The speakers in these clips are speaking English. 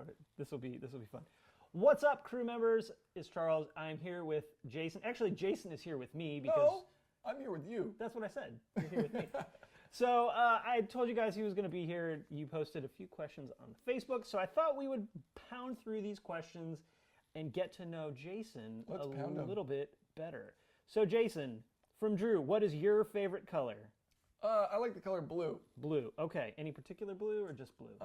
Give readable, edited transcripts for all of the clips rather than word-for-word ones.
about it. This will be fun. What's up, crew members? It's Charles. I'm here with Jason. Actually, Jason is here with me because No, I'm here with you. that's what I said. You're here with me. So I told you guys he was going to be here. You posted a few questions on Facebook, so I thought we would pound through these questions and get to know Jason a little bit better. So Jason, from Drew, what is your favorite color? I like the color blue. Blue. Okay. Any particular blue or just blue?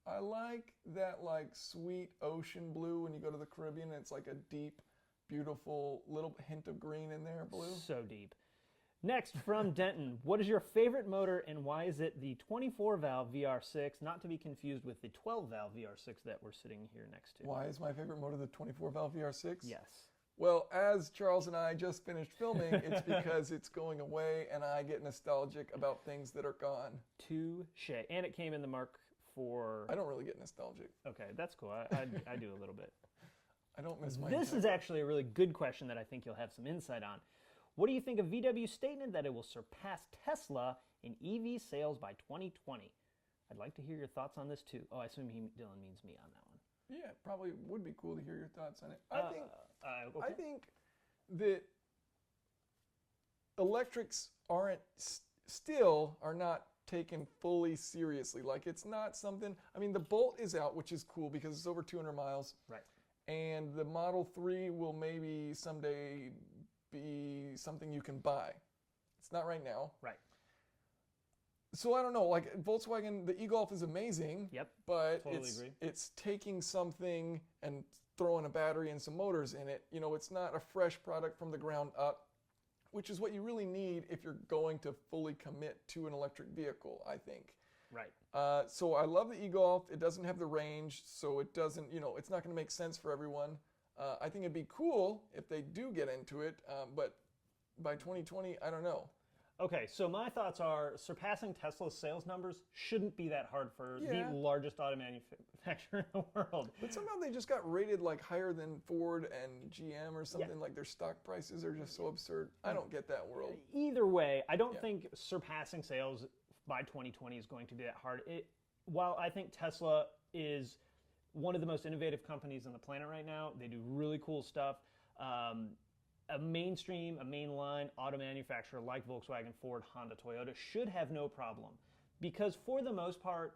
I like that sweet ocean blue when you go to the Caribbean. It's like a deep, beautiful little hint of green in there, blue. So deep. Next, from Denton, what is your favorite motor and why is it the 24-valve VR6, not to be confused with the 12-valve VR6 that we're sitting here next to? Why is my favorite motor the 24-valve VR6? Yes. Well, as Charles and I just finished filming, it's because it's going away and I get nostalgic about things that are gone. Touche. And it came in the Mark IV. I don't really get nostalgic. Okay, that's cool. I do a little bit. I don't miss my... This is actually a really good question that I think you'll have some insight on. What do you think of VW's statement that it will surpass Tesla in EV sales by 2020? I'd like to hear your thoughts on this too. Oh, I assume Dylan means me on that one. Yeah, it probably would be cool to hear your thoughts on it. Okay. I think that electrics still are not taken fully seriously. Like, it's not something... I mean, the Bolt is out, which is cool because it's over 200 miles. Right. And the Model 3 will maybe someday be something you can buy. It's not right now. Right. So I don't know, like Volkswagen, the e-Golf is amazing. Yep. But totally agree. It's taking something and throwing a battery and some motors in it. You know, it's not a fresh product from the ground up, which is what you really need if you're going to fully commit to an electric vehicle, I think. Right. So I love the e-Golf. It doesn't have the range, so it doesn't, it's not going to make sense for everyone. I think it'd be cool if they do get into it, but by 2020, I don't know. Okay, so my thoughts are surpassing Tesla's sales numbers shouldn't be that hard for the largest auto manufacturer in the world. But somehow they just got rated higher than Ford and GM or something. Like their stock prices are just so absurd. I don't get that world. Either way, I don't think surpassing sales by 2020 is going to be that hard. While I think Tesla is one of the most innovative companies on the planet right now, they do really cool stuff. A mainline auto manufacturer like Volkswagen, Ford, Honda, Toyota should have no problem. Because for the most part,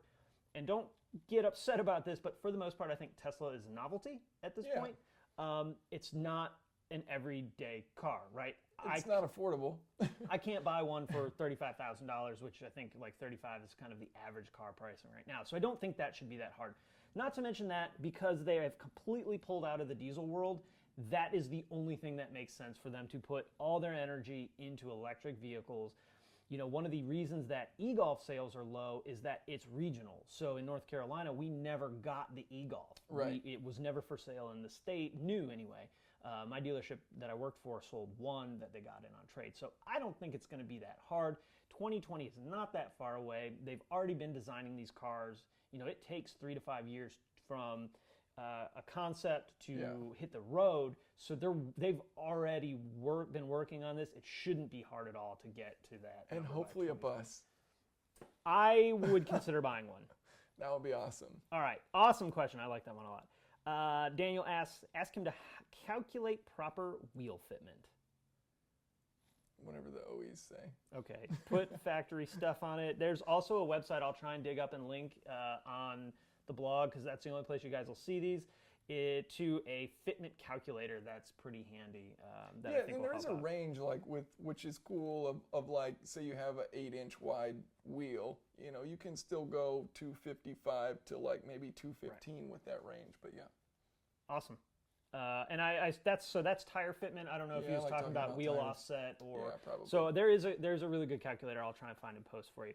and don't get upset about this, but for the most part, I think Tesla is a novelty at this point. It's not an everyday car, right? It's not affordable. I can't buy one for $35,000, which I think $35 is kind of the average car pricing right now. So I don't think that should be that hard. Not to mention that because they have completely pulled out of the diesel world, that is the only thing that makes sense for them to put all their energy into electric vehicles. One of the reasons that e-Golf sales are low is that it's regional. So in North Carolina, we never got the e-Golf. Right. It was never for sale in the state, new anyway. My dealership that I worked for sold one that they got in on trade. So I don't think it's going to be that hard. 2020 is not that far away. They've already been designing these cars. It takes 3 to 5 years from a concept to hit the road. So they've already been working on this. It shouldn't be hard at all to get to that. And hopefully a bus. I would consider buying one. That would be awesome. All right. Awesome question. I like that one a lot. Daniel asks, ask him to calculate proper wheel fitment. Whatever the OEs say. Okay. Put factory stuff on it. There's also a website I'll try and dig up and link on the blog because that's the only place you guys will see these. To a fitment calculator that's pretty handy. And there is a range which is cool of say you have an 8-inch wide wheel. You can still go 255 to maybe 215 with that range. But yeah. Awesome. And that's tire fitment. I don't know if he was talking about wheel tires. Offset or probably. So there's a really good calculator. I'll try and find and post for you.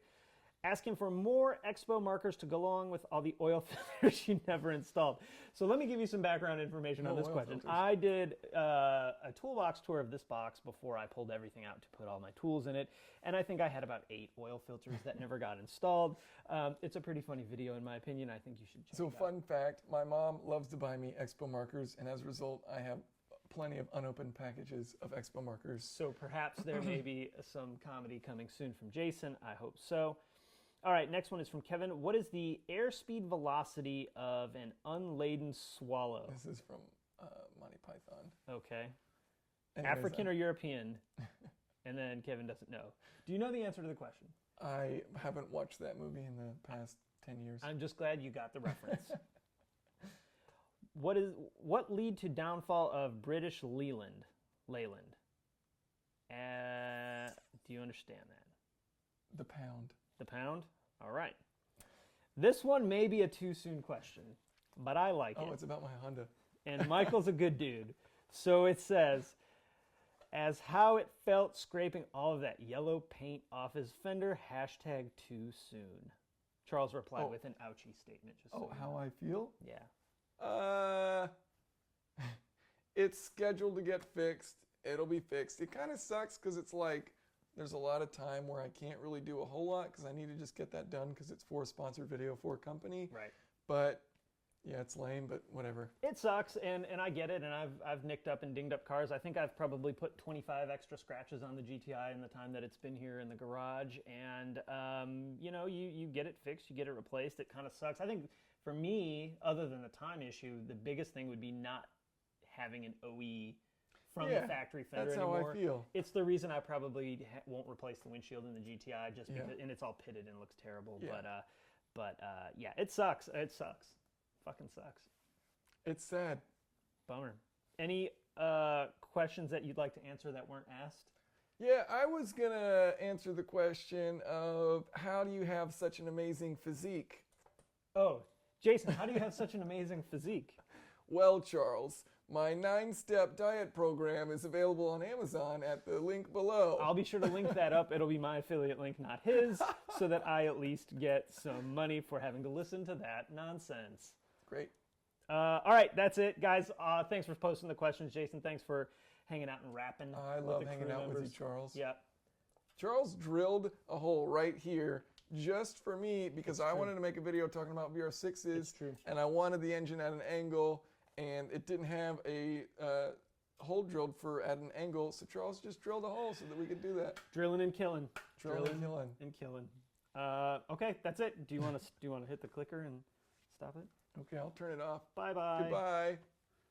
Asking for more Expo markers to go along with all the oil filters you never installed. So let me give you some background information on this question. Filters. I did a toolbox tour of this box before I pulled everything out to put all my tools in it, and I think I had about 8 oil filters that never got installed. It's a pretty funny video in my opinion. I think you should check it out. So fun fact, my mom loves to buy me Expo markers, and as a result, I have plenty of unopened packages of Expo markers. So perhaps there may be some comedy coming soon from Jason. I hope so. All right, next one is from Kevin. What is the airspeed velocity of an unladen swallow? This is from Monty Python. Okay. Anyways, African or European? And then Kevin doesn't know. Do you know the answer to the question? I haven't watched that movie in the past 10 years. I'm just glad you got the reference. What lead to downfall of British Leyland? Do you understand that? The pound. The pound? All right. This one may be a too soon question, but I like it. Oh, it's about my Honda. And Michael's a good dude. So it says, as how it felt scraping all of that yellow paint off his fender, hashtag too soon. Charles replied with an ouchie statement. Just so you how know. I feel? Yeah. It's scheduled to get fixed. It'll be fixed. It kind of sucks because it's like there's a lot of time where I can't really do a whole lot because I need to just get that done because it's for a sponsored video for a company. Right. But yeah, it's lame, but whatever. It sucks, and I get it, and I've nicked up and dinged up cars. I think I've probably put 25 extra scratches on the GTI in the time that it's been here in the garage, and you get it fixed, you get it replaced. It kind of sucks. I think for me, other than the time issue, the biggest thing would be not having an OE from the factory fender that's anymore. how I feel. It's the reason I probably won't replace the windshield in the GTI, just because, and it's all pitted and looks terrible. Yeah. But yeah, it sucks. It sucks. Fucking sucks. It's sad. Bummer. Any questions that you'd like to answer that weren't asked? Yeah, I was going to answer the question of how do you have such an amazing physique? Oh, Jason, how do you have such an amazing physique? Well, Charles, my 9-step diet program is available on Amazon at the link below. I'll be sure to link that up. It'll be my affiliate link, not his, so that I at least get some money for having to listen to that nonsense. Great. All right, that's it, guys. Thanks for posting the questions, Jason. Thanks for hanging out and rapping. I love hanging out with you, Charles. Yeah. Charles drilled a hole right here just for me because I wanted to make a video talking about VR6s. It's true. And I wanted the engine at an angle, and it didn't have a hole drilled for at an angle, so Charles just drilled a hole so that we could do that. Drilling and killing. Drilling and killing. Okay, that's it. Do you want to hit the clicker and stop it? Okay, I'll turn it off. Bye-bye. Goodbye.